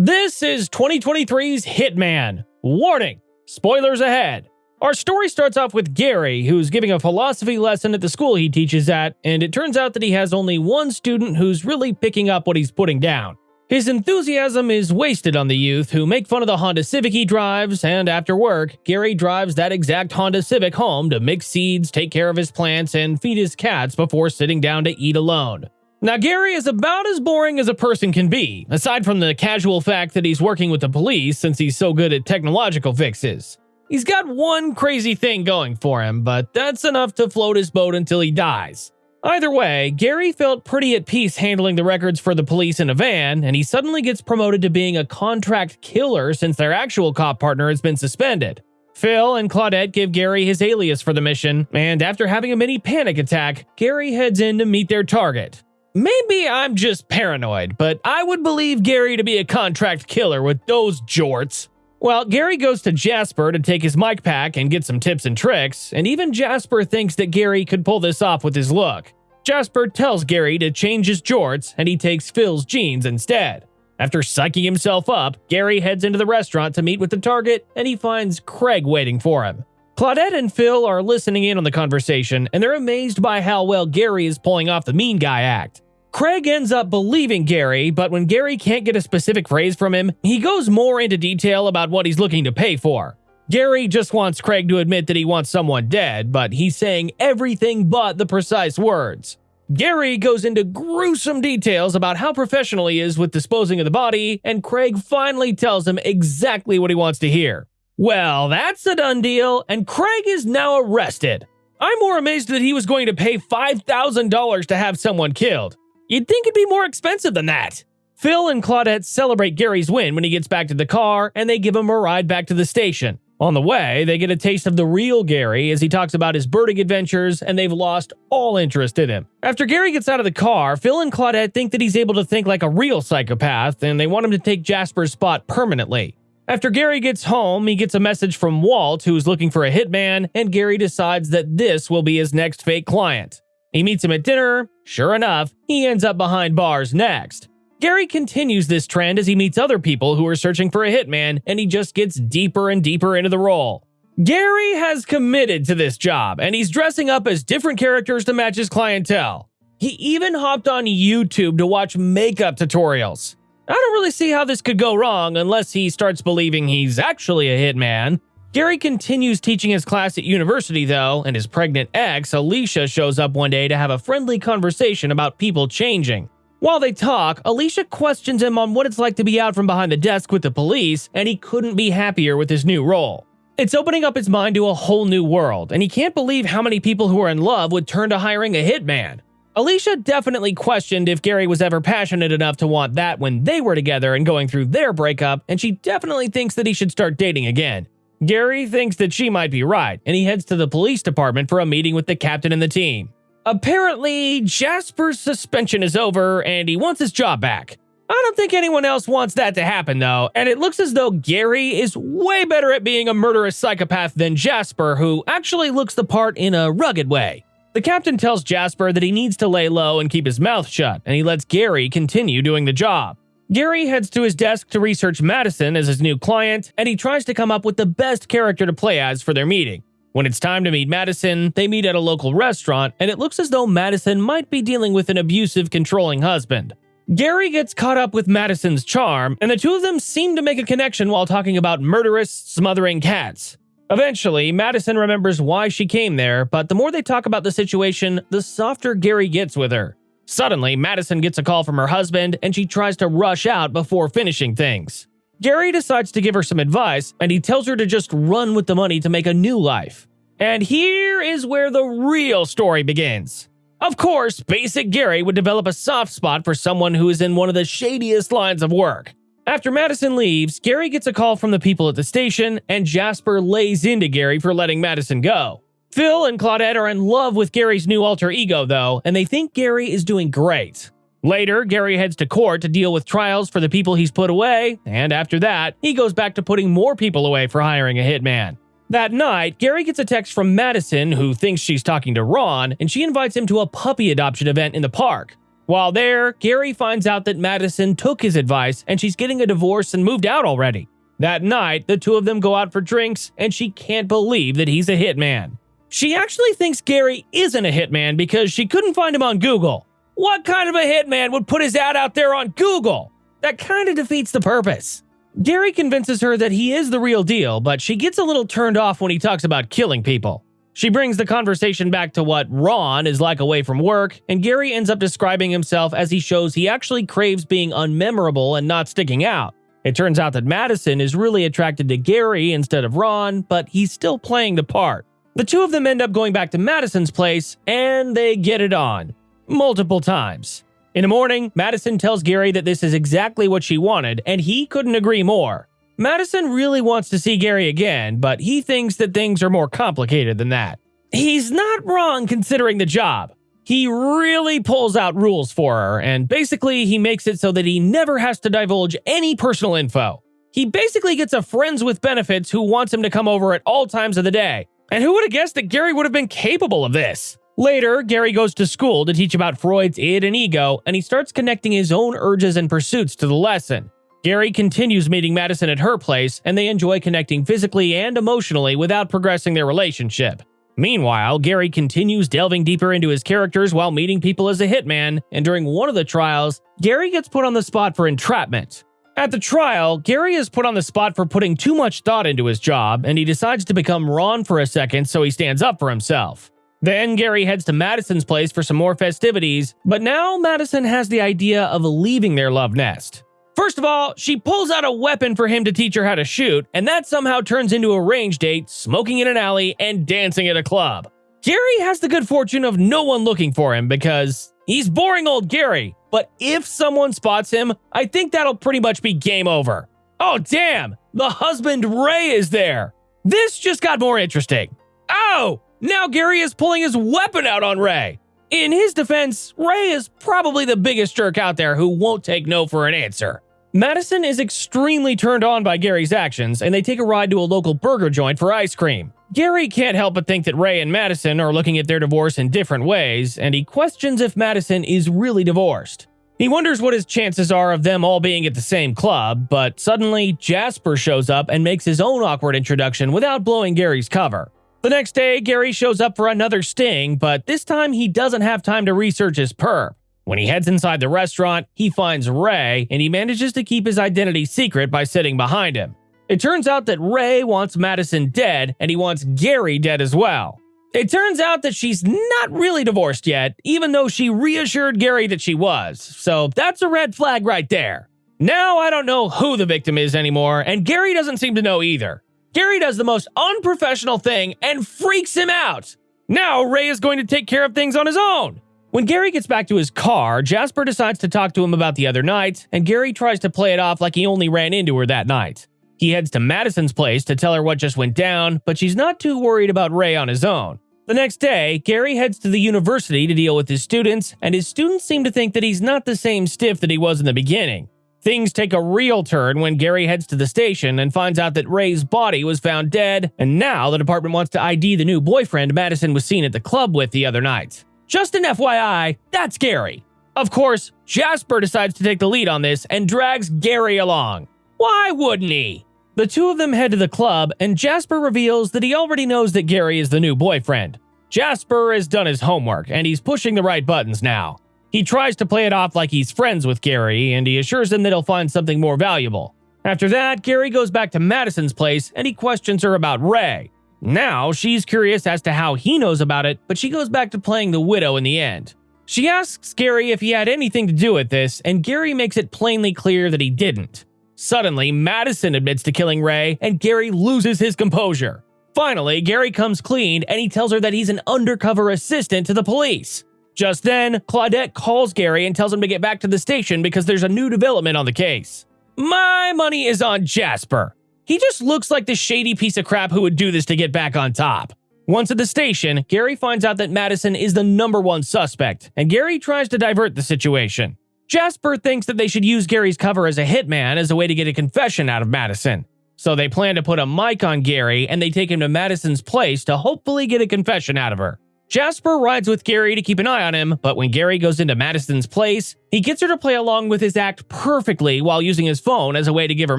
This is 2023's Hitman. Warning! Spoilers ahead. Our story starts off with Gary, who's giving a philosophy lesson at the school he teaches at, and it turns out that he has only one student who's really picking up what he's putting down. His enthusiasm is wasted on the youth, who make fun of the Honda Civic he drives, and after work, Gary drives that exact Honda Civic home to mix seeds, take care of his plants, and feed his cats before sitting down to eat alone. Now, Gary is about as boring as a person can be, aside from the casual fact that he's working with the police since he's so good at technological fixes. He's got one crazy thing going for him, but that's enough to float his boat until he dies. Either way, Gary felt pretty at peace handling the records for the police in a van, and he suddenly gets promoted to being a contract killer since their actual cop partner has been suspended. Phil and Claudette give Gary his alias for the mission, and after having a mini panic attack, Gary heads in to meet their target. Maybe I'm just paranoid, but I would believe Gary to be a contract killer with those jorts. Well, Gary goes to Jasper to take his mic pack and get some tips and tricks, and even Jasper thinks that Gary could pull this off with his look. Jasper tells Gary to change his jorts, and he takes Phil's jeans instead. After psyching himself up, Gary heads into the restaurant to meet with the target, and he finds Craig waiting for him. Claudette and Phil are listening in on the conversation, and they're amazed by how well Gary is pulling off the mean guy act. Craig ends up believing Gary, but when Gary can't get a specific phrase from him, he goes more into detail about what he's looking to pay for. Gary just wants Craig to admit that he wants someone dead, but he's saying everything but the precise words. Gary goes into gruesome details about how professional he is with disposing of the body, and Craig finally tells him exactly what he wants to hear. Well, that's a done deal, and Craig is now arrested. I'm more amazed that he was going to pay $5,000 to have someone killed. You'd think it'd be more expensive than that. Phil and Claudette celebrate Gary's win when he gets back to the car, and they give him a ride back to the station. On the way, they get a taste of the real Gary as he talks about his birding adventures, and they've lost all interest in him. After Gary gets out of the car, Phil and Claudette think that he's able to think like a real psychopath, and they want him to take Jasper's spot permanently. After Gary gets home, he gets a message from Walt, who's looking for a hitman, and Gary decides that this will be his next fake client. He meets him at dinner. Sure enough, he ends up behind bars next. Gary continues this trend as he meets other people who are searching for a hitman, and he just gets deeper and deeper into the role. Gary has committed to this job, and he's dressing up as different characters to match his clientele. He even hopped on YouTube to watch makeup tutorials. I don't really see how this could go wrong unless he starts believing he's actually a hitman. Gary continues teaching his class at university though, and his pregnant ex, Alicia, shows up one day to have a friendly conversation about people changing. While they talk, Alicia questions him on what it's like to be out from behind the desk with the police, and he couldn't be happier with his new role. It's opening up his mind to a whole new world, and he can't believe how many people who are in love would turn to hiring a hitman. Alicia definitely questioned if Gary was ever passionate enough to want that when they were together and going through their breakup, and she definitely thinks that he should start dating again. Gary thinks that she might be right, and he heads to the police department for a meeting with the captain and the team. Apparently, Jasper's suspension is over, and he wants his job back. I don't think anyone else wants that to happen, though, and it looks as though Gary is way better at being a murderous psychopath than Jasper, who actually looks the part in a rugged way. The captain tells Jasper that he needs to lay low and keep his mouth shut, and he lets Gary continue doing the job. Gary heads to his desk to research Madison as his new client, and he tries to come up with the best character to play as for their meeting. When it's time to meet Madison, they meet at a local restaurant, and it looks as though Madison might be dealing with an abusive, controlling husband. Gary gets caught up with Madison's charm, and the two of them seem to make a connection while talking about murderous, smothering cats. Eventually, Madison remembers why she came there, but the more they talk about the situation, the softer Gary gets with her. Suddenly, Madison gets a call from her husband, and she tries to rush out before finishing things. Gary decides to give her some advice, and he tells her to just run with the money to make a new life. And here is where the real story begins. Of course, basic Gary would develop a soft spot for someone who is in one of the shadiest lines of work. After Madison leaves, Gary gets a call from the people at the station, and Jasper lays into Gary for letting Madison go. Phil and Claudette are in love with Gary's new alter ego, though, and they think Gary is doing great. Later, Gary heads to court to deal with trials for the people he's put away, and after that, he goes back to putting more people away for hiring a hitman. That night, Gary gets a text from Madison, who thinks she's talking to Ron, and she invites him to a puppy adoption event in the park. While there, Gary finds out that Madison took his advice and she's getting a divorce and moved out already. That night, the two of them go out for drinks and she can't believe that he's a hitman. She actually thinks Gary isn't a hitman because she couldn't find him on Google. What kind of a hitman would put his ad out there on Google? That kind of defeats the purpose. Gary convinces her that he is the real deal, but she gets a little turned off when he talks about killing people. She brings the conversation back to what Ron is like away from work, and Gary ends up describing himself as he shows he actually craves being unmemorable and not sticking out. It turns out that Madison is really attracted to Gary instead of Ron, but he's still playing the part. The two of them end up going back to Madison's place, and they get it on. Multiple times. In the morning, Madison tells Gary that this is exactly what she wanted, and he couldn't agree more. Madison really wants to see Gary again, but he thinks that things are more complicated than that. He's not wrong considering the job. He really pulls out rules for her, and basically he makes it so that he never has to divulge any personal info. He basically gets a friends with benefits who wants him to come over at all times of the day. And who would have guessed that Gary would have been capable of this? Later, Gary goes to school to teach about Freud's id and ego, and he starts connecting his own urges and pursuits to the lesson. Gary continues meeting Madison at her place, and they enjoy connecting physically and emotionally without progressing their relationship. Meanwhile, Gary continues delving deeper into his characters while meeting people as a hitman, and during one of the trials, Gary gets put on the spot for entrapment. At the trial, Gary is put on the spot for putting too much thought into his job, and he decides to become Ron for a second so he stands up for himself. Then Gary heads to Madison's place for some more festivities, but now Madison has the idea of leaving their love nest. First of all, she pulls out a weapon for him to teach her how to shoot, and that somehow turns into a range date, smoking in an alley, and dancing at a club. Gary has the good fortune of no one looking for him because he's boring old Gary, but if someone spots him, I think that'll pretty much be game over. Oh damn, the husband Ray is there. This just got more interesting. Oh, now Gary is pulling his weapon out on Ray. In his defense, Ray is probably the biggest jerk out there who won't take no for an answer. Madison is extremely turned on by Gary's actions, and they take a ride to a local burger joint for ice cream. Gary can't help but think that Ray and Madison are looking at their divorce in different ways, and he questions if Madison is really divorced. He wonders what his chances are of them all being at the same club, but suddenly Jasper shows up and makes his own awkward introduction without blowing Gary's cover. The next day, Gary shows up for another sting, but this time he doesn't have time to research his perp. When he heads inside the restaurant, he finds Ray, and he manages to keep his identity secret by sitting behind him. It turns out that Ray wants Madison dead, and he wants Gary dead as well. It turns out that she's not really divorced yet, even though she reassured Gary that she was, so that's a red flag right there. Now I don't know who the victim is anymore, and Gary doesn't seem to know either. Gary does the most unprofessional thing and freaks him out. Now Ray is going to take care of things on his own. When Gary gets back to his car, Jasper decides to talk to him about the other night, and Gary tries to play it off like he only ran into her that night. He heads to Madison's place to tell her what just went down, but she's not too worried about Ray on his own. The next day, Gary heads to the university to deal with his students, and his students seem to think that he's not the same stiff that he was in the beginning. Things take a real turn when Gary heads to the station and finds out that Ray's body was found dead, and now the department wants to ID the new boyfriend Madison was seen at the club with the other night. Just an FYI, that's Gary. Of course, Jasper decides to take the lead on this and drags Gary along. Why wouldn't he? The two of them head to the club, and Jasper reveals that he already knows that Gary is the new boyfriend. Jasper has done his homework, and he's pushing the right buttons now. He tries to play it off like he's friends with Gary, and he assures him that he'll find something more valuable. After that, Gary goes back to Madison's place, and he questions her about Ray. Now, she's curious as to how he knows about it, but she goes back to playing the widow in the end. She asks Gary if he had anything to do with this, and Gary makes it plainly clear that he didn't. Suddenly, Madison admits to killing Ray, and Gary loses his composure. Finally, Gary comes clean, and he tells her that he's an undercover assistant to the police. Just then, Claudette calls Gary and tells him to get back to the station because there's a new development on the case. My money is on Jasper. He just looks like the shady piece of crap who would do this to get back on top. Once at the station, Gary finds out that Madison is the #1 suspect, and Gary tries to divert the situation. Jasper thinks that they should use Gary's cover as a hitman as a way to get a confession out of Madison. So they plan to put a mic on Gary, and they take him to Madison's place to hopefully get a confession out of her. Jasper rides with Gary to keep an eye on him, but when Gary goes into Madison's place, he gets her to play along with his act perfectly while using his phone as a way to give her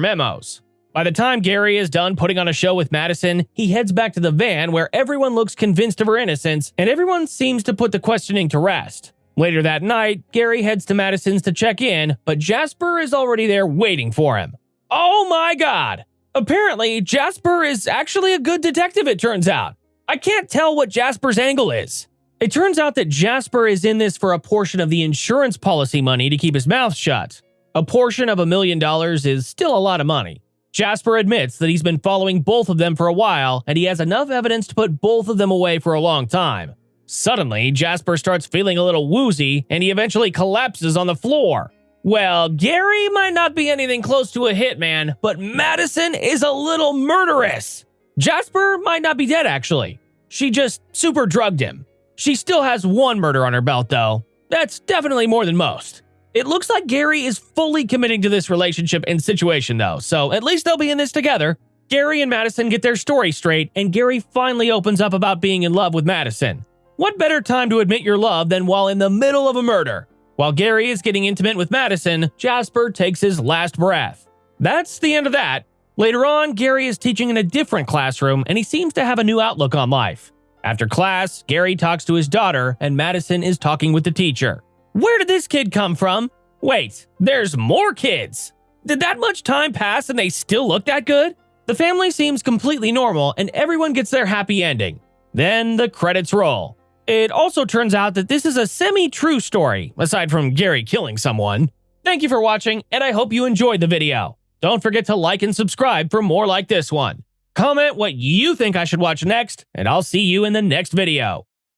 memos. By the time Gary is done putting on a show with Madison, he heads back to the van where everyone looks convinced of her innocence and everyone seems to put the questioning to rest. Later that night, Gary heads to Madison's to check in, but Jasper is already there waiting for him. Oh my god! Apparently, Jasper is actually a good detective, it turns out. I can't tell what Jasper's angle is. It turns out that Jasper is in this for a portion of the insurance policy money to keep his mouth shut. A portion of $1 million is still a lot of money. Jasper admits that he's been following both of them for a while, and he has enough evidence to put both of them away for a long time. Suddenly, Jasper starts feeling a little woozy, and he eventually collapses on the floor. Well, Gary might not be anything close to a hitman, but Madison is a little murderous. Jasper might not be dead, actually. She just super drugged him. She still has one murder on her belt, though. That's definitely more than most. It looks like Gary is fully committing to this relationship and situation, though, so at least they'll be in this together. Gary and Madison get their story straight, and Gary finally opens up about being in love with Madison. What better time to admit your love than while in the middle of a murder? While Gary is getting intimate with Madison, Jasper takes his last breath. That's the end of that. Later on, Gary is teaching in a different classroom, and he seems to have a new outlook on life. After class, Gary talks to his daughter, and Madison is talking with the teacher. Where did this kid come from? Wait, there's more kids! Did that much time pass and they still look that good? The family seems completely normal, and everyone gets their happy ending. Then the credits roll. It also turns out that this is a semi-true story, aside from Gary killing someone. Thank you for watching, and I hope you enjoyed the video. Don't forget to like and subscribe for more like this one. Comment what you think I should watch next, and I'll see you in the next video.